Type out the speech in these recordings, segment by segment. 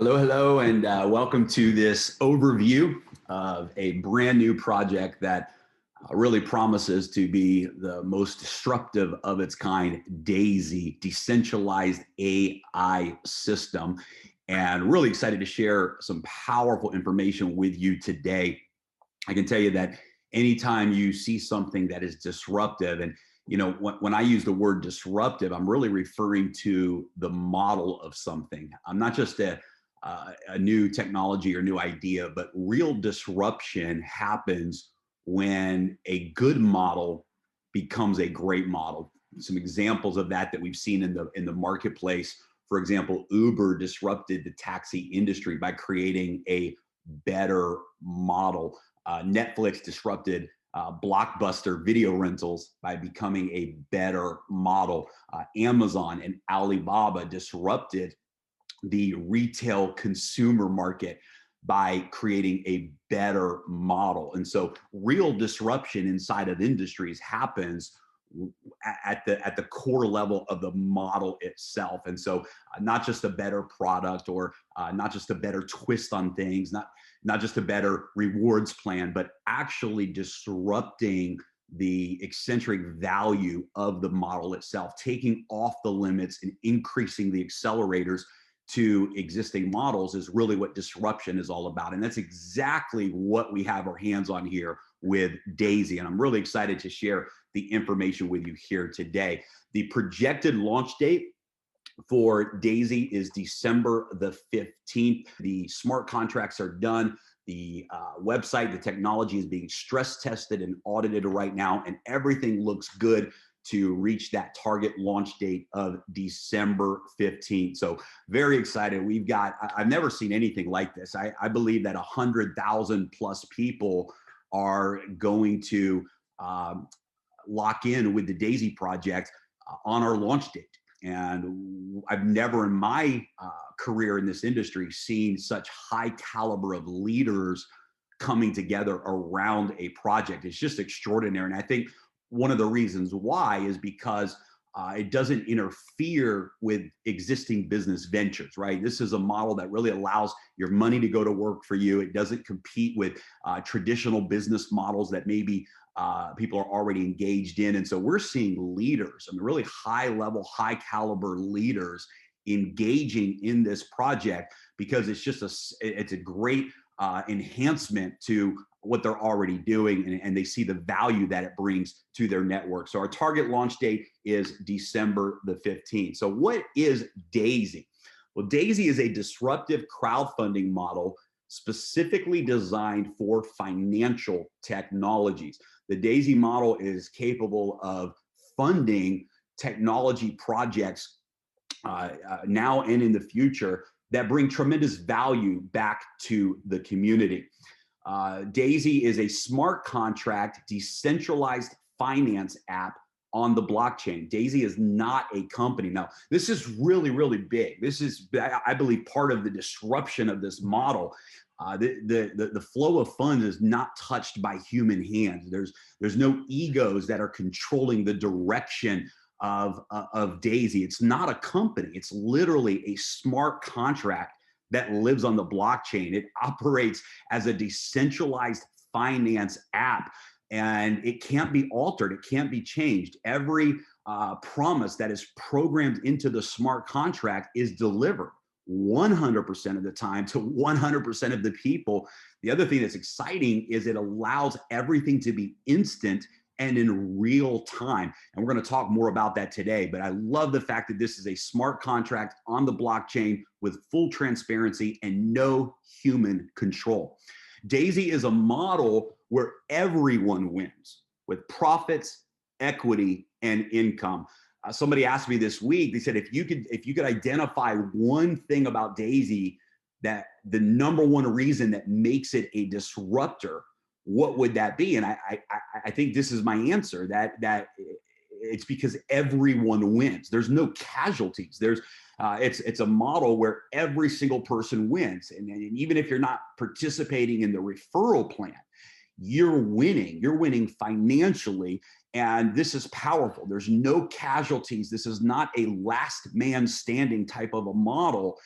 Hello, hello, and welcome to this overview of a brand new project that really promises to be the most disruptive of its kind, D.AI.SY, Decentralized AI system. And really excited to share some powerful information with you today. I can tell you that anytime you see something that is disruptive, and when I use the word disruptive, I'm really referring to the model of something. I'm not just a new technology or new idea, but real disruption happens when a good model becomes a great model. Some examples of that we've seen in the marketplace. For example, Uber disrupted the taxi industry by creating a better model. Netflix disrupted blockbuster video rentals by becoming a better model. Amazon and Alibaba disrupted the retail consumer market by creating a better model. And so real disruption inside of industries happens at the core level of the model itself. And so not just a better product or not just a better twist on things, not just a better rewards plan, but actually disrupting the eccentric value of the model itself, taking off the limits and increasing the accelerators to existing models is really what disruption is all about. And that's exactly what we have our hands on here with D.AI.SY. And I'm really excited to share the information with you here today. The projected launch date for D.AI.SY is December the 15th. The smart contracts are done. The website, the technology is being stress tested and audited right now, and everything looks good to reach that target launch date of December 15th. So very excited. I've never seen anything like this. I believe that 100,000 plus people are going to lock in with the D.AI.SY project on our launch date. And I've never in my career in this industry seen such high caliber of leaders coming together around a project. It's just extraordinary. And I think one of the reasons why is because it doesn't interfere with existing business ventures, right? This is a model that really allows your money to go to work for you. It doesn't compete with traditional business models that maybe people are already engaged in. And so we're seeing leaders, really high level, high caliber leaders engaging in this project because it's a great enhancement to what they're already doing, and they see the value that it brings to their network. So our target launch date is December the 15th. So what is D.AI.SY? Well, D.AI.SY is a disruptive crowdfunding model specifically designed for financial technologies. The D.AI.SY model is capable of funding technology projects now and in the future that bring tremendous value back to the community. D.AI.SY is a smart contract, decentralized finance app on the blockchain. D.AI.SY is not a company. Now, this is really, really big. This is, I believe, part of the disruption of this model. The flow of funds is not touched by human hands. There's no egos that are controlling the direction of D.AI.SY. It's not a company. It's literally a smart contract that lives on the blockchain. It operates as a decentralized finance app, and it can't be altered. It can't be changed. Every promise that is programmed into the smart contract is delivered 100% of the time to 100% of the people. The other thing that's exciting is it allows everything to be instant and in real time. And we're going to talk more about that today. But I love the fact that this is a smart contract on the blockchain with full transparency and no human control. D.AI.SY is a model where everyone wins with profits, equity, and income. Somebody asked me this week, they said, if you could identify one thing about D.AI.SY, that the number one reason that makes it a disruptor, what would that be? And I think this is my answer, that it's because everyone wins. There's no casualties. It's a model where every single person wins. And even if you're not participating in the referral plan, you're winning. You're winning financially. And this is powerful. There's no casualties. This is not a last man standing type of a model.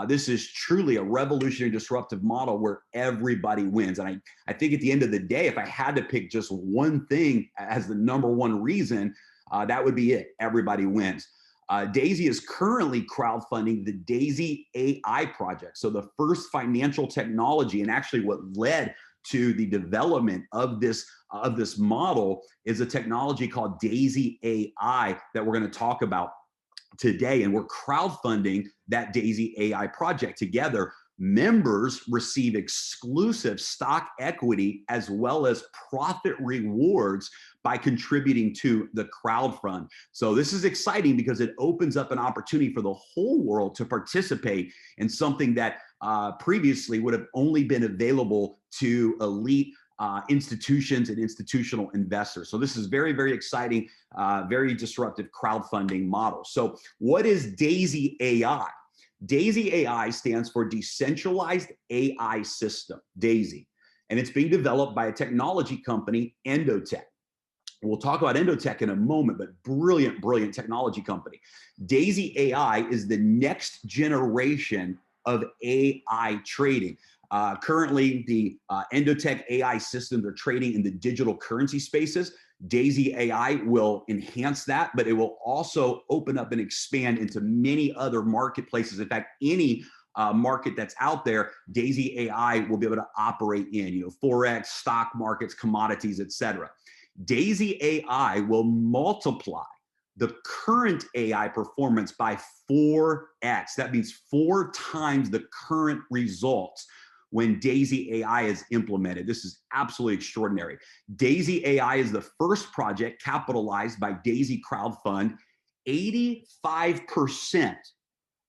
This is truly a revolutionary disruptive model where everybody wins. And I think at the end of the day, if I had to pick just one thing as the number one reason, that would be it. Everybody wins. DAISY is currently crowdfunding the DAISY.AI project. So the first financial technology, and actually what led to the development of this model, is a technology called DAISY.AI that we're going to talk about today. And we're crowdfunding that DAISY.AI project together. Members receive exclusive stock equity as well as profit rewards by contributing to the crowd fund. So this is exciting because it opens up an opportunity for the whole world to participate in something that previously would have only been available to elite institutions and institutional investors. So this is very, very exciting, very disruptive crowdfunding model. So what is DAISY.AI? DAISY.AI stands for Decentralized AI System, DAISY, and it's being developed by a technology company, Endotech. We'll talk about Endotech in a moment, but brilliant, brilliant technology company. DAISY.AI is the next generation of AI trading. Currently, the Endotech AI systems are trading in the digital currency spaces. DAISY.AI will enhance that, but it will also open up and expand into many other marketplaces. In fact, any market that's out there, DAISY.AI will be able to operate in, Forex, stock markets, commodities, etc. DAISY.AI will multiply the current AI performance by 4x. That means 4 times the current results when DAISY.AI is implemented. This is absolutely extraordinary. DAISY.AI is the first project capitalized by DAISY Crowd Fund. 85%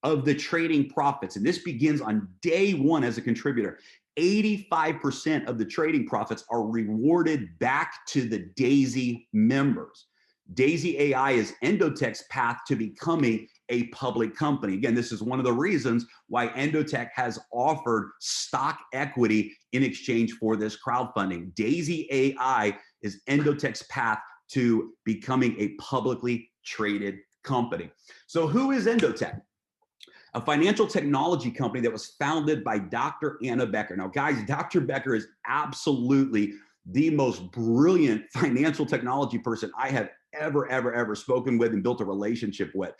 of the trading profits, and this begins on day one as a contributor, 85% of the trading profits are rewarded back to the DAISY members. DAISY.AI is Endotech's path to becoming a public company. Again, this is one of the reasons why Endotech has offered stock equity in exchange for this crowdfunding. DAISY.AI is Endotech's path to becoming a publicly traded company. So who is Endotech? A financial technology company that was founded by Dr. Anna Becker. Now, guys, Dr. Becker is absolutely the most brilliant financial technology person I have ever spoken with and built a relationship with.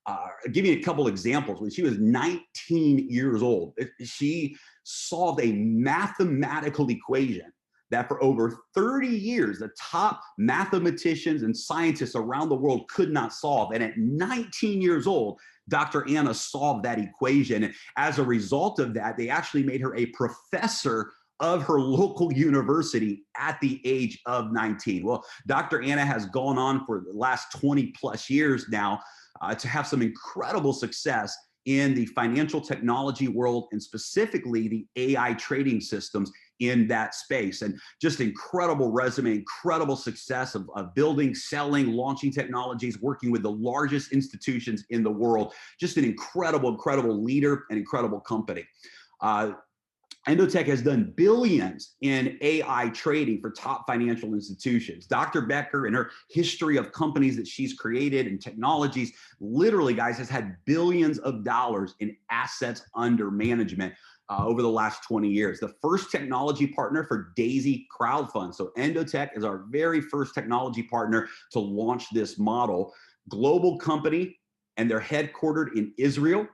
I'll give you a couple examples. When she was 19 years old, she solved a mathematical equation that for over 30 years, the top mathematicians and scientists around the world could not solve. And at 19 years old, Dr. Anna solved that equation. And as a result of that, they actually made her a professor of her local university at the age of 19. Well, Dr. Anna has gone on for the last 20 plus years now to have some incredible success in the financial technology world and specifically the AI trading systems in that space. And just incredible resume, incredible success of building, selling, launching technologies, working with the largest institutions in the world. Just an incredible leader and incredible company. Endotech has done billions in AI trading for top financial institutions. Dr. Becker, in her history of companies that she's created and technologies, literally, guys, has had billions of dollars in assets under management over the last 20 years. The first technology partner for DAISY Crowd Fund. So Endotech is our very first technology partner to launch this model. Global company, and they're headquartered in Israel,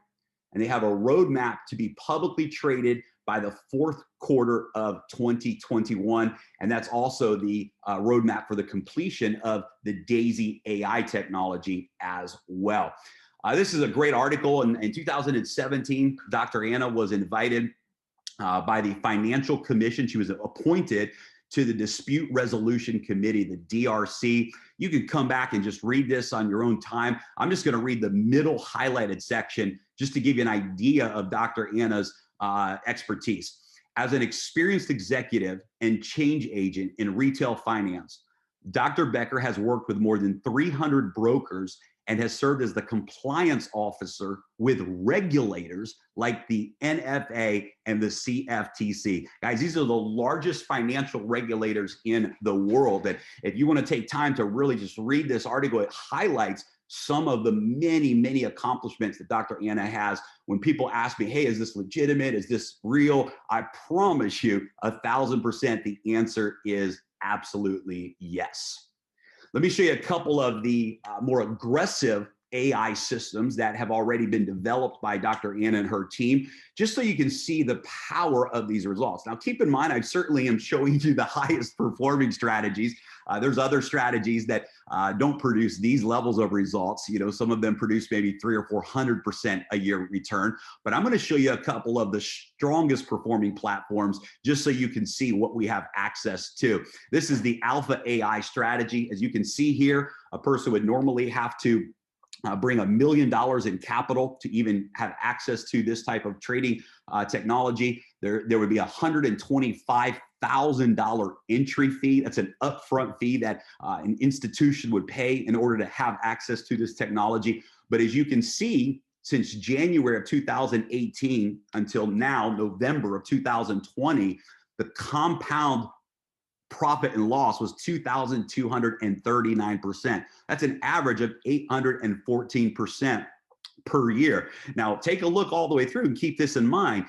and they have a roadmap to be publicly traded by the fourth quarter of 2021. And that's also the roadmap for the completion of the DAISY AI technology as well. This is a great article. In 2017, Dr. Anna was invited by the Financial Commission. She was appointed to the Dispute Resolution Committee, the DRC. You can come back and just read this on your own time. I'm just going to read the middle highlighted section just to give you an idea of Dr. Anna's expertise. As an experienced executive and change agent in retail finance, Dr. Becker has worked with more than 300 brokers and has served as the compliance officer with regulators like the NFA and the CFTC. Guys, these are the largest financial regulators in the world. That if you want to take time to really just read this article, it highlights some of the many accomplishments that Dr. Anna has. When people ask me, hey, is this legitimate? Is this real? I promise you 1,000% the answer is absolutely yes. Let me show you a couple of the more aggressive AI systems that have already been developed by Dr. Anna and her team, just so you can see the power of these results. Now, keep in mind, I certainly am showing you the highest performing strategies. There's other strategies that don't produce these levels of results. You know, some of them produce maybe 300 or 400% a year return, but I'm going to show you a couple of the strongest performing platforms just so you can see what we have access to. This is the Alpha AI strategy. As you can see here, a person would normally have to bring $1 million in capital to even have access to this type of trading technology. There would be $125,000 entry fee. That's an upfront fee that an institution would pay in order to have access to this technology. But as you can see, since January of 2018 until now, November of 2020, the compound profit and loss was 2,239%. That's an average of 814% per year. Now, take a look all the way through and keep this in mind.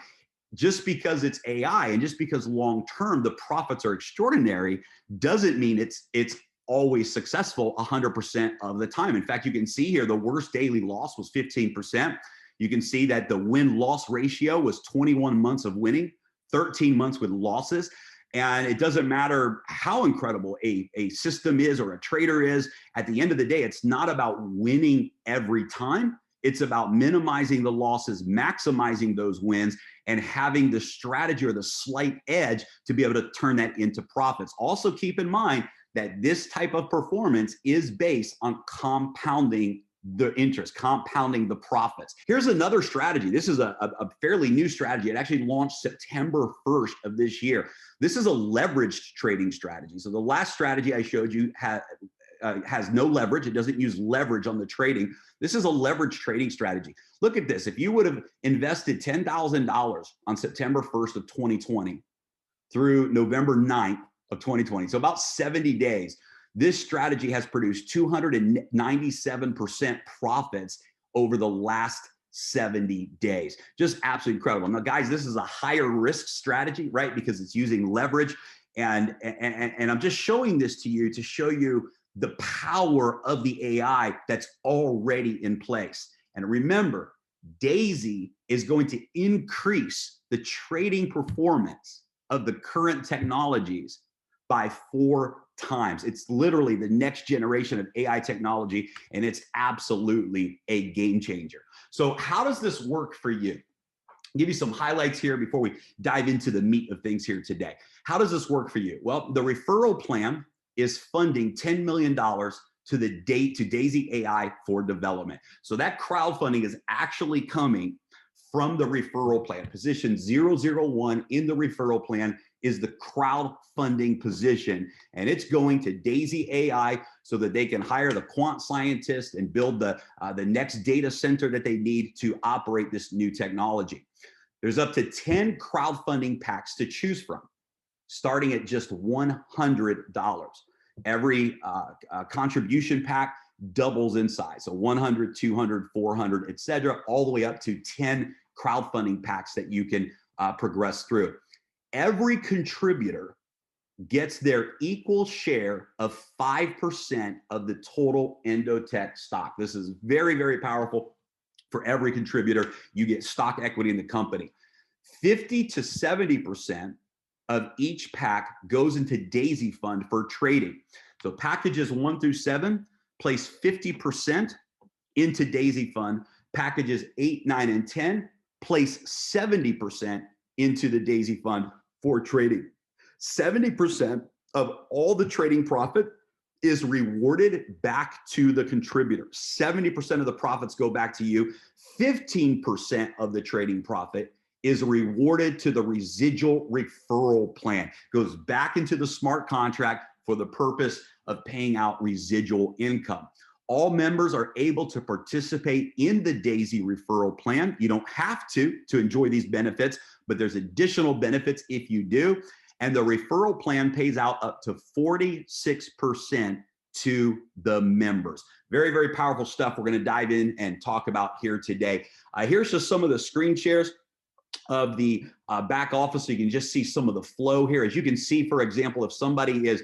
Just because it's AI and just because long-term the profits are extraordinary doesn't mean it's always successful 100% of the time. In fact, you can see here the worst daily loss was 15%. You can see that the win-loss ratio was 21 months of winning, 13 months with losses. And it doesn't matter how incredible a system is or a trader is. At the end of the day, it's not about winning every time. It's about minimizing the losses, maximizing those wins, and having the strategy or the slight edge to be able to turn that into profits. Also keep in mind that this type of performance is based on compounding the interest, compounding the profits. Here's another strategy. This is a fairly new strategy. It actually launched September 1st of this year. This is a leveraged trading strategy. So the last strategy I showed you has no leverage. It doesn't use leverage on the trading. This is a leveraged trading strategy. Look at this. If you would have invested $10,000 on September 1st of 2020 through November 9th of 2020, so about 70 days, this strategy has produced 297% profits over the last 70 days. Just absolutely incredible. Now, guys, this is a higher risk strategy, right? Because it's using leverage. And I'm just showing this to you to show you the power of the AI that's already in place. And remember, DAISY is going to increase the trading performance of the current technologies by 4 times. It's literally the next generation of AI technology, and it's absolutely a game changer. So how does this work for you? I'll give you some highlights here before we dive into the meat of things here today. How does this work for you? Well, the referral plan is funding $10 million to DAISY AI for development. So that crowdfunding is actually coming from the referral plan. Position 001 in the referral plan is the crowdfunding position, and it's going to DAISY AI so that they can hire the quant scientists and build the next data center that they need to operate this new technology. There's up to 10 crowdfunding packs to choose from, starting at just $100. Every contribution pack doubles in size, so 100, 200, 400, etc., all the way up to 10 crowdfunding packs that you can progress through. Every contributor gets their equal share of 5% of the total Endotech stock. This is very, very powerful. For every contributor, you get stock equity in the company. 50 to 70% of each pack goes into DAISY Fund for trading. So packages 1 through 7 place 50% into DAISY Fund. Packages 8, 9, and 10 place 70% into the DAISY Fund for trading. 70% of all the trading profit is rewarded back to the contributor. 70% of the profits go back to you. 15% of the trading profit is rewarded to the residual referral plan. Goes back into the smart contract for the purpose of paying out residual income. All members are able to participate in the DAISY referral plan. You don't have to enjoy these benefits, but there's additional benefits if you do. And the referral plan pays out up to 46% to the members. Very, very powerful stuff we're going to dive in and talk about here today. Here's just some of the screen shares of the back office, so you can just see some of the flow here. As you can see, for example, if somebody is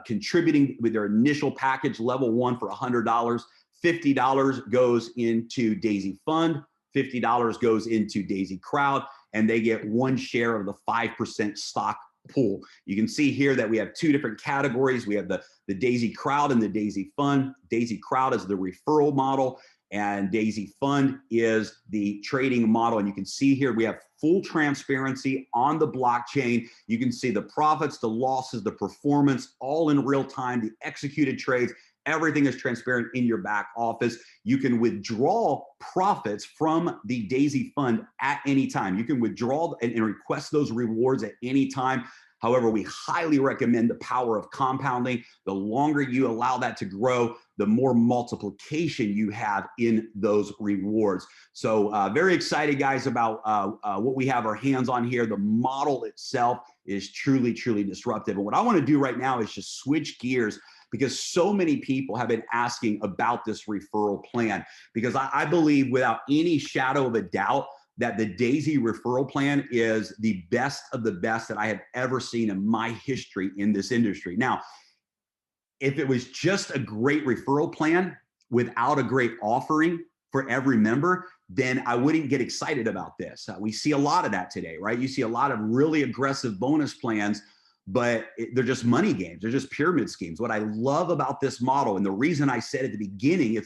contributing with their initial package, level 1 for $100, $50 goes into DAISY Fund, $50 goes into DAISY Crowd, and they get 1 share of the 5% stock pool. You can see here that we have 2 different categories. We have the DAISY Crowd and the DAISY Fund. DAISY Crowd is the referral model, and DAISY Fund is the trading model. And you can see here we have full transparency on the blockchain. You can see the profits, the losses, the performance, all in real time, the executed trades. Everything is transparent in your back office. You can withdraw profits from the DAISY Fund at any time. You can withdraw and request those rewards at any time. However, we highly recommend the power of compounding. The longer you allow that to grow, the more multiplication you have in those rewards. So very excited, guys, about what we have our hands on here. The model itself is truly, truly disruptive. And what I want to do right now is just switch gears, because so many people have been asking about this referral plan, because I believe without any shadow of a doubt that the DAISY referral plan is the best of the best that I have ever seen in my history in this industry. Now, if it was just a great referral plan without a great offering for every member, then I wouldn't get excited about this. We see a lot of that today, right? You see a lot of really aggressive bonus plans, but they're just money games. They're just pyramid schemes. What I love about this model, and the reason I said at the beginning,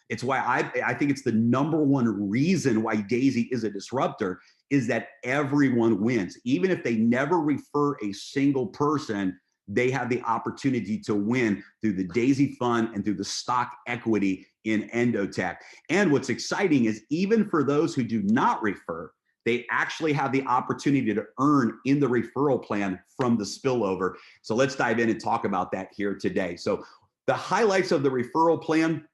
it's why I think it's the #1 reason why DAISY is a disruptor, is that everyone wins. Even if they never refer a single person, they have the opportunity to win through the DAISY Fund and through the stock equity in Endotech. And what's exciting is even for those who do not refer, they actually have the opportunity to earn in the referral plan from the spillover. So let's dive in and talk about that here today. So the highlights of the referral plan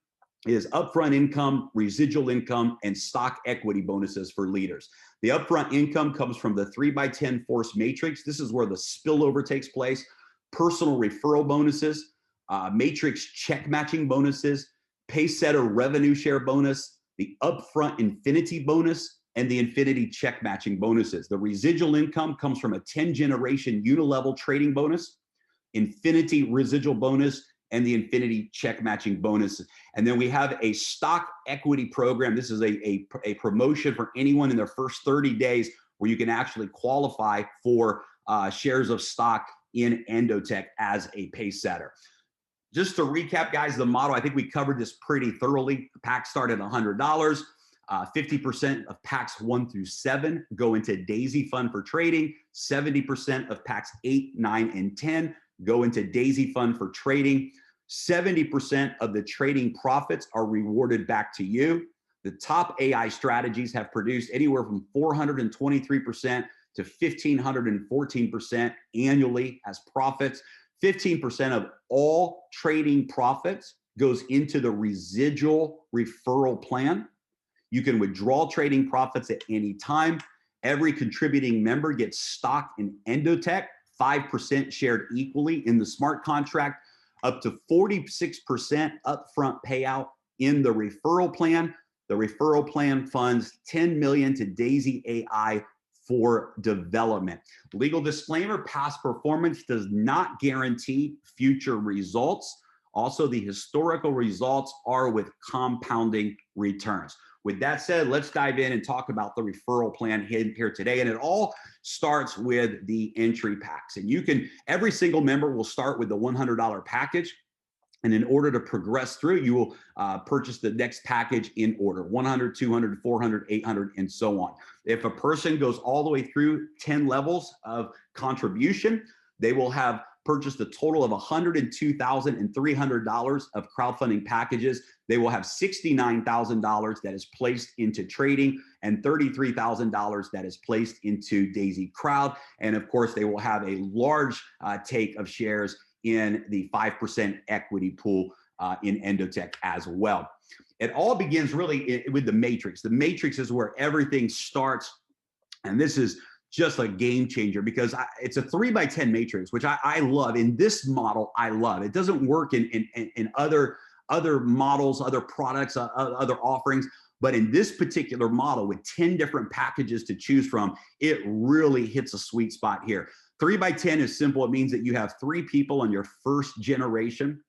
is upfront income, residual income, and stock equity bonuses for leaders. The upfront income comes from the 3x10 force matrix. This is where the spillover takes place. Personal referral bonuses, matrix check matching bonuses, pay setter revenue share bonus, the upfront infinity bonus, and the infinity check matching bonuses. The residual income comes from a 10-generation unilevel trading bonus, infinity residual bonus, and the infinity check matching bonus. And then we have a stock equity program. This is a promotion for anyone in their first 30 days where you can actually qualify for shares of stock in Endotech as a pace setter. Just to recap, guys, the model, I think we covered this pretty thoroughly. Packs start at $100. 50% of packs 1 through 7 go into DAISY Fund for trading. 70% of packs 8, 9, and 10 go into DAISY Fund for trading. 70% of the trading profits are rewarded back to you. The top AI strategies have produced anywhere from 423% to 1,514% annually as profits. 15% of all trading profits goes into the residual referral plan. You can withdraw trading profits at any time. Every contributing member gets stock in Endotech, 5% shared equally in the smart contract, up to 46% upfront payout in the referral plan. The referral plan funds $10 million to DAISY AI for development. Legal disclaimer, past performance does not guarantee future results. Also, the historical results are with compounding returns. With that said, let's dive in and talk about the referral plan here today. And it all starts with the entry packs. And you can, every single member will start with the $100 package. And in order to progress through, you will purchase the next package in order, 100, 200, 400, 800, and so on. If a person goes all the way through 10 levels of contribution, they will have purchased a total of $102,300 of crowdfunding packages. They will have $69,000 that is placed into trading and $33,000 that is placed into DAISY Crowd. And of course, they will have a large take of shares in the 5% equity pool in Endotech as well. It all begins really with the matrix. The matrix is where everything starts. And this is just a game changer because it's a 3x10 matrix, which I love. In this model, I love. It doesn't work in other models, other products, other offerings. But in this particular model with 10 different packages to choose from, it really hits a sweet spot here. 3x10 is simple. It means that you have 3 people on your first generation,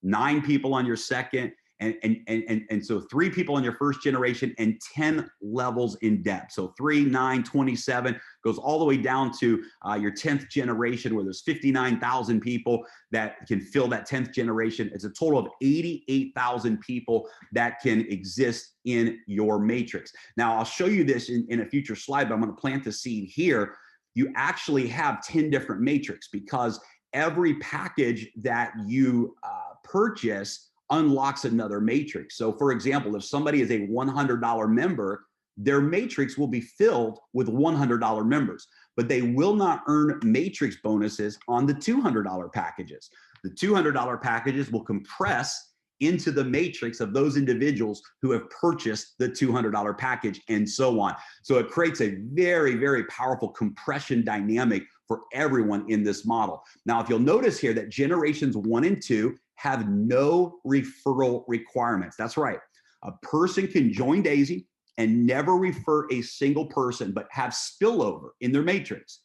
9 people on your second, and so 3 people on your first generation and 10 levels in depth. So 3, 9, 27 goes all the way down to your 10th generation where there's 59,000 people that can fill that 10th generation. It's a total of 88,000 people that can exist in your matrix. Now I'll show you this in a future slide, but I'm going to plant the seed here. You actually have 10 different matrix because every package that you purchase unlocks another matrix. So for example, if somebody is a $100 member, their matrix will be filled with $100 members, but they will not earn matrix bonuses on the $200 packages. The $200 packages will compress into the matrix of those individuals who have purchased the $200 package and so on. So it creates a very, very powerful compression dynamic for everyone in this model. Now, if you'll notice here that generations 1 and 2 have no referral requirements. That's right. A person can join DAISY and never refer a single person, but have spillover in their matrix.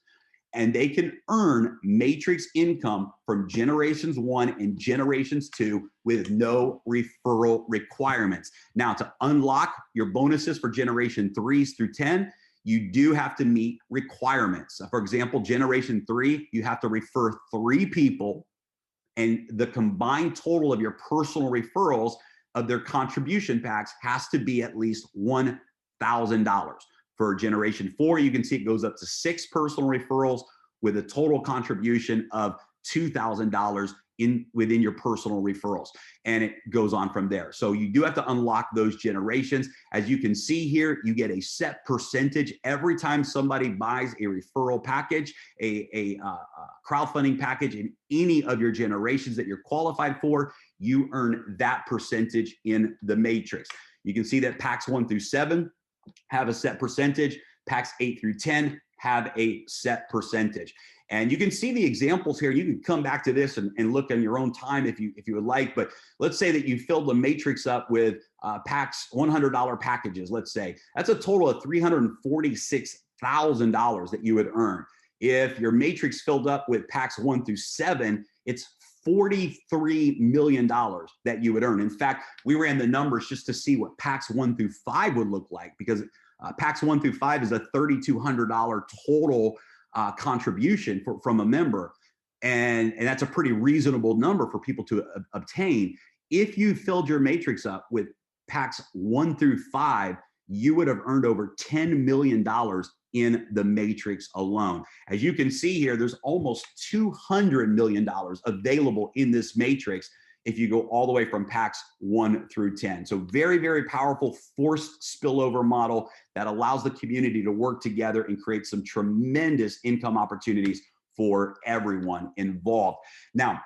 And they can earn matrix income from generations 1 and generations 2 with no referral requirements. Now, to unlock your bonuses for generation 3s through 10, you do have to meet requirements. For example, generation 3, you have to refer 3 people, and the combined total of your personal referrals of their contribution packs has to be at least $1,000. For generation 4, you can see it goes up to 6 personal referrals with a total contribution of $2,000 within your personal referrals, and it goes on from there. So you do have to unlock those generations. As you can see here, you get a set percentage every time somebody buys a referral package, a crowdfunding package in any of your generations that you're qualified for. You earn that percentage in the matrix. You can see that packs 1 through 7 have a set percentage. Packs 8 through 10 have a set percentage. And you can see the examples here. You can come back to this and look on your own time if you would like. But let's say that you filled the matrix up with packs, $100 packages, let's say. That's a total of $346,000 that you would earn. If your matrix filled up with packs 1 through 7, it's $43 million that you would earn. In fact, we ran the numbers just to see what packs 1 through 5 would look like, because packs 1 through 5 is a $3,200 total contribution from a member. And that's a pretty reasonable number for people to obtain. If you filled your matrix up with packs 1 through 5, you would have earned over $10 million in the matrix alone. As you can see here, there's almost $200 million available in this matrix if you go all the way from packs 1 through 10. So very, very powerful forced spillover model that allows the community to work together and create some tremendous income opportunities for everyone involved. Now,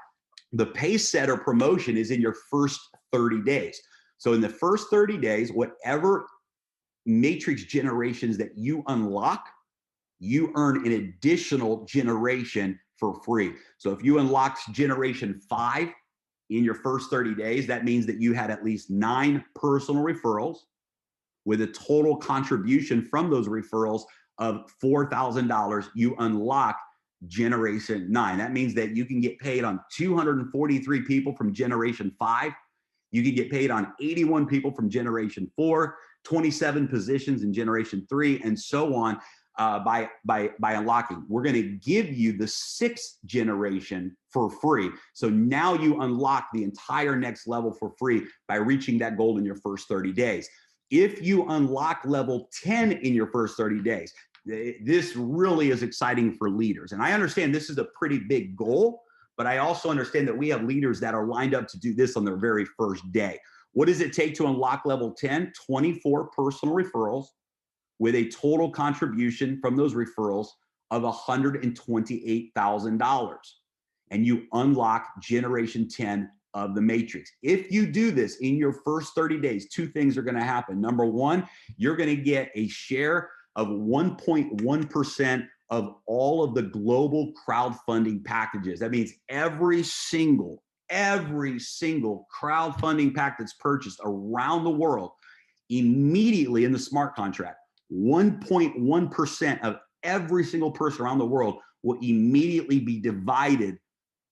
the pace setter promotion is in your first 30 days. So in the first 30 days, whatever matrix generations that you unlock, you earn an additional generation for free. So if you unlocked generation 5 in your first 30 days, that means that you had at least 9 personal referrals with a total contribution from those referrals of $4,000. You unlock generation 9. That means that you can get paid on 243 people from generation 5. You can get paid on 81 people from generation 4, 27 positions in generation 3, and so on by unlocking. We're going to give you the 6th generation for free. So now you unlock the entire next level for free by reaching that goal in your first 30 days. If you unlock level 10 in your first 30 days, this really is exciting for leaders. And I understand this is a pretty big goal, but I also understand that we have leaders that are lined up to do this on their very first day. What does it take to unlock level 10? 24 personal referrals with a total contribution from those referrals of $128,000. And you unlock generation 10 of the matrix. If you do this in your first 30 days, 2 things are going to happen. Number 1, you're going to get a share of 1.1% of all of the global crowdfunding packages. That means every single crowdfunding pack that's purchased around the world, immediately in the smart contract, 1.1% of every single person around the world will immediately be divided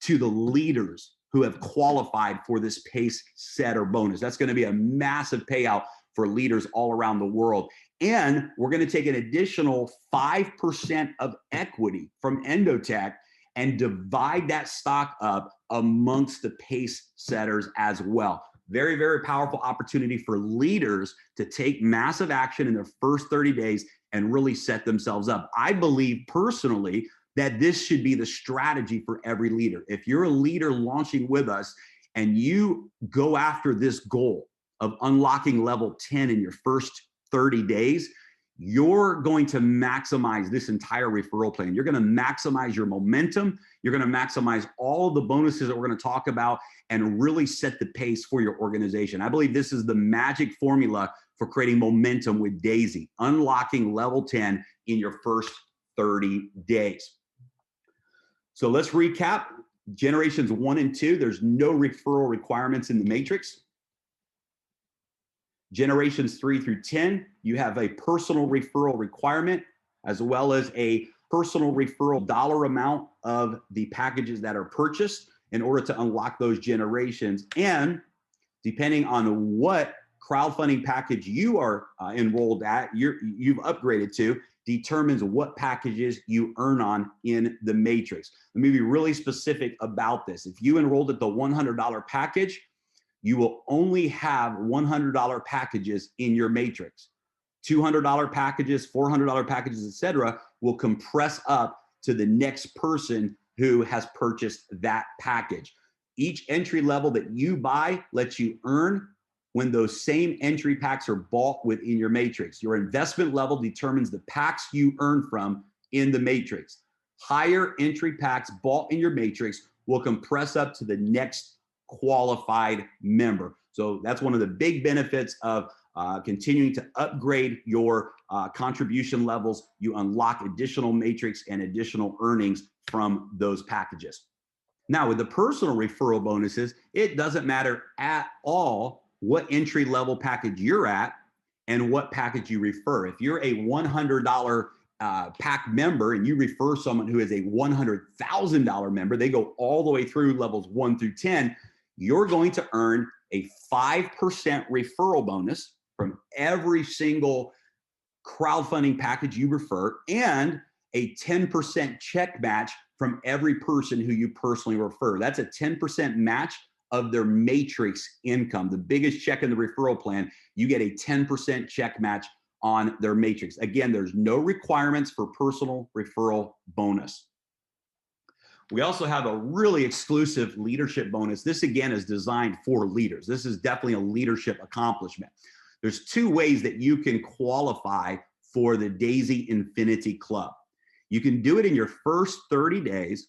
to the leaders who have qualified for this pace setter bonus. That's going to be a massive payout for leaders all around the world. And we're going to take an additional 5% of equity from Endotech and divide that stock up amongst the pace setters as well. Very, very powerful opportunity for leaders to take massive action in their first 30 days and really set themselves up. I believe personally that this should be the strategy for every leader. If you're a leader launching with us and you go after this goal of unlocking level 10 in your first 30 days, you're going to maximize this entire referral plan. You're going to maximize your momentum. You're going to maximize all of the bonuses that we're going to talk about and really set the pace for your organization. I believe this is the magic formula for creating momentum with DAISY, unlocking level 10 in your first 30 days. So let's recap. Generations 1 and 2, there's no referral requirements in the matrix. Generations 3 through 10, you have a personal referral requirement as well as a personal referral dollar amount of the packages that are purchased in order to unlock those generations. And depending on what crowdfunding package you are enrolled at, you've upgraded to, determines what packages you earn on in the matrix. Let me be really specific about this. If you enrolled at the $100 package, you will only have $100 packages in your matrix. $200 packages, $400 packages, etc., will compress up to the next person who has purchased that package. Each entry level that you buy lets you earn when those same entry packs are bought within your matrix. Your investment level determines the packs you earn from in the matrix. Higher entry packs bought in your matrix will compress up to the next qualified member. So that's one of the big benefits of continuing to upgrade your contribution levels. You unlock additional matrix and additional earnings from those packages. Now, with the personal referral bonuses, it doesn't matter at all what entry level package you're at and what package you refer. If you're a $100 pack member and you refer someone who is a $100,000 member, they go all the way through levels 1 through 10, you're going to earn a 5% referral bonus from every single crowdfunding package you refer and a 10% check match from every person who you personally refer. That's a 10% match of their matrix income. The biggest check in the referral plan, you get a 10% check match on their matrix. Again, there's no requirements for personal referral bonus. We also have a really exclusive leadership bonus. This again is designed for leaders. This is definitely a leadership accomplishment. There's 2 ways that you can qualify for the DAISY Infinity Club. You can do it in your first 30 days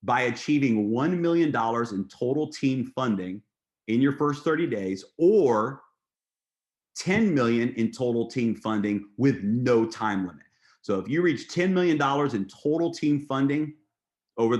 by achieving $1 million in total team funding in your first 30 days, or $10 million in total team funding with no time limit. So if you reach $10 million in total team funding over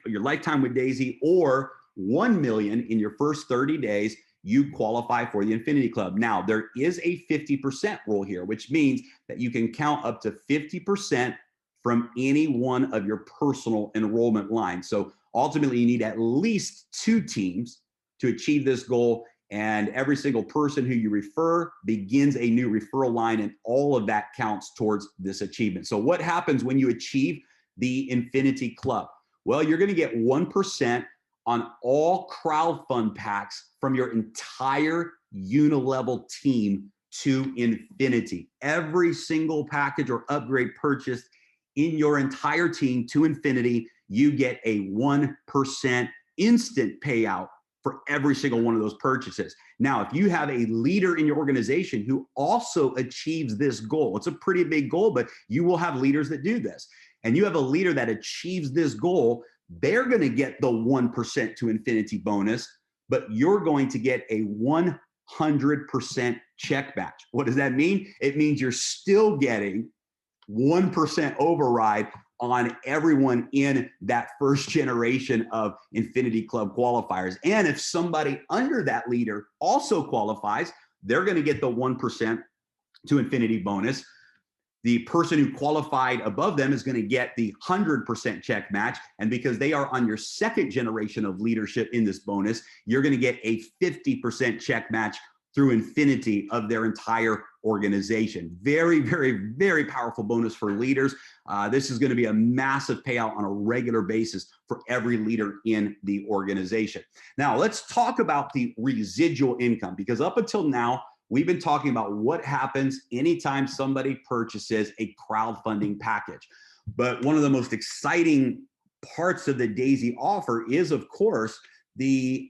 your lifetime with DAISY, or $1 million in your first 30 days, you qualify for the Infinity Club. Now, there is a 50% rule here, which means that you can count up to 50% from any one of your personal enrollment lines. So ultimately, you need at least 2 teams to achieve this goal, and every single person who you refer begins a new referral line, and all of that counts towards this achievement. So what happens when you achieve the Infinity Club? Well, you're going to get 1% on all crowdfund packs from your entire unilevel team to infinity. Every single package or upgrade purchased in your entire team to infinity, you get a 1% instant payout for every single one of those purchases. Now, if you have a leader in your organization who also achieves this goal, it's a pretty big goal, but you will have leaders that do this, and you have a leader that achieves this goal, they're going to get the 1% to infinity bonus, but you're going to get a 100% check match. What does that mean? It means you're still getting 1% override on everyone in that first generation of Infinity Club qualifiers. And if somebody under that leader also qualifies, they're going to get the 1% to Infinity bonus. The person who qualified above them is going to get the 100% check match. And because they are on your second generation of leadership in this bonus, you're going to get a 50% check match through Infinity of their entire organization. Very, very, very powerful bonus for leaders. This is going to be a massive payout on a regular basis for every leader in the organization. Now, let's talk about the residual income, because up until now, we've been talking about what happens anytime somebody purchases a crowdfunding package. But one of the most exciting parts of the D.AI.SY offer is, of course, the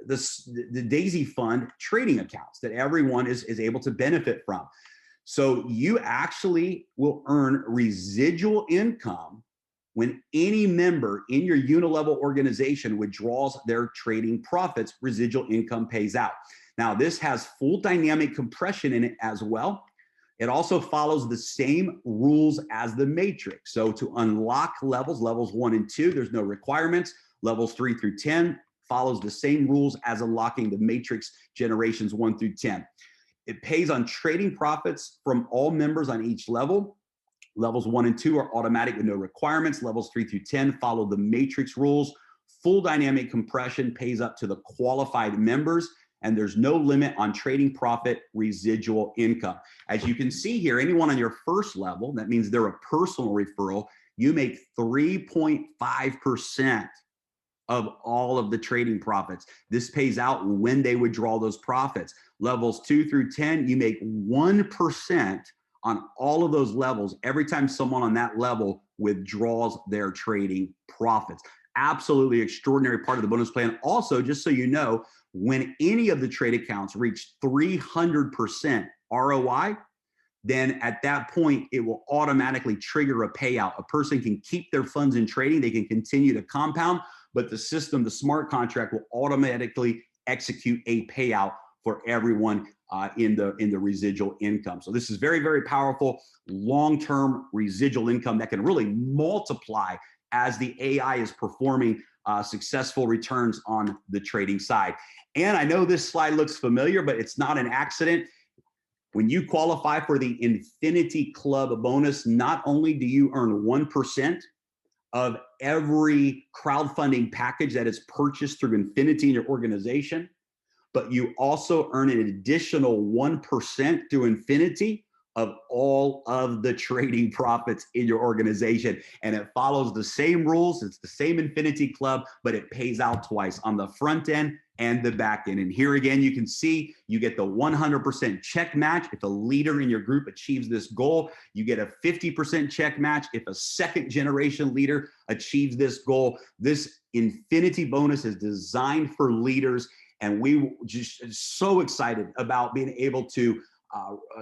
D.AI.SY fund trading accounts that everyone is able to benefit from. So you actually will earn residual income when any member in your unilevel organization withdraws their trading profits. Residual income pays out. Now, this has full dynamic compression in it as well. It also follows the same rules as the matrix. So to unlock levels 1 and 2, there's no requirements. Levels 3 through 10 follows the same rules as unlocking the matrix generations 1 through 10. It pays on trading profits from all members on each level. Levels 1 and 2 are automatic with no requirements. Levels 3 through 10 follow the matrix rules. Full dynamic compression pays up to the qualified members, and there's no limit on trading profit residual income. As you can see here, anyone on your first level, that means they're a personal referral, you make 3.5% of all of the trading profits. This pays out when they withdraw those profits. Levels 2 through 10, you make 1% on all of those levels every time someone on that level withdraws their trading profits. Absolutely extraordinary part of the bonus plan. Also, just so you know, when any of the trade accounts reach 300% ROI, then at that point, it will automatically trigger a payout. A person can keep their funds in trading. They can continue to compound, but the system, the smart contract, will automatically execute a payout for everyone in the residual income. So this is very, very powerful long-term residual income that can really multiply as the AI is performing successful returns on the trading side. And I know this slide looks familiar, but it's not an accident. When you qualify for the Infinity Club bonus, not only do you earn 1% of every crowdfunding package that is purchased through Infinity in your organization, but you also earn an additional 1% through Infinity of all of the trading profits in your organization. And it follows the same rules. It's the same Infinity Club, but it pays out twice, on the front end and the back end. And here again, you can see you get the 100% check match if a leader in your group achieves this goal. You get a 50% check match if a second generation leader achieves this goal. This Infinity bonus is designed for leaders, and we just so excited about being able to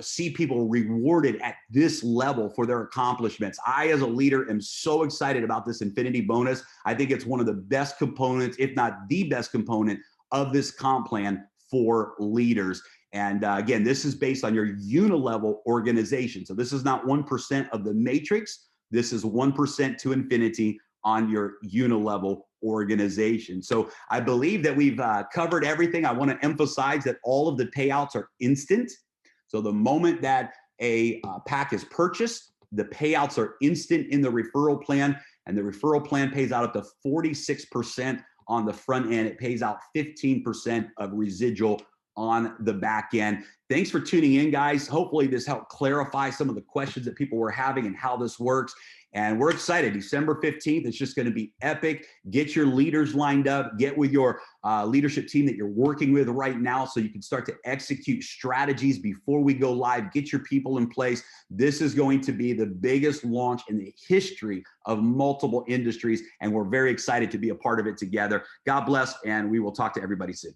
see people rewarded at this level for their accomplishments. I, as a leader, am so excited about this Infinity bonus. I think it's one of the best components, if not the best component, of this comp plan for leaders. And again, this is based on your unilevel organization. So this is not 1% of the matrix. This is 1% to Infinity on your unilevel organization. So I believe that we've covered everything. I want to emphasize that all of the payouts are instant. So the moment that a pack is purchased, the payouts are instant in the referral plan, and the referral plan pays out up to 46% on the front end. It pays out 15% of residual on the back end. Thanks for tuning in, guys. Hopefully this helped clarify some of the questions that people were having and how this works. And we're excited. December 15th, it's just going to be epic. Get your leaders lined up. Get with your leadership team that you're working with right now so you can start to execute strategies before we go live. Get your people in place. This is going to be the biggest launch in the history of multiple industries, and we're very excited to be a part of it together. God bless, and we will talk to everybody soon.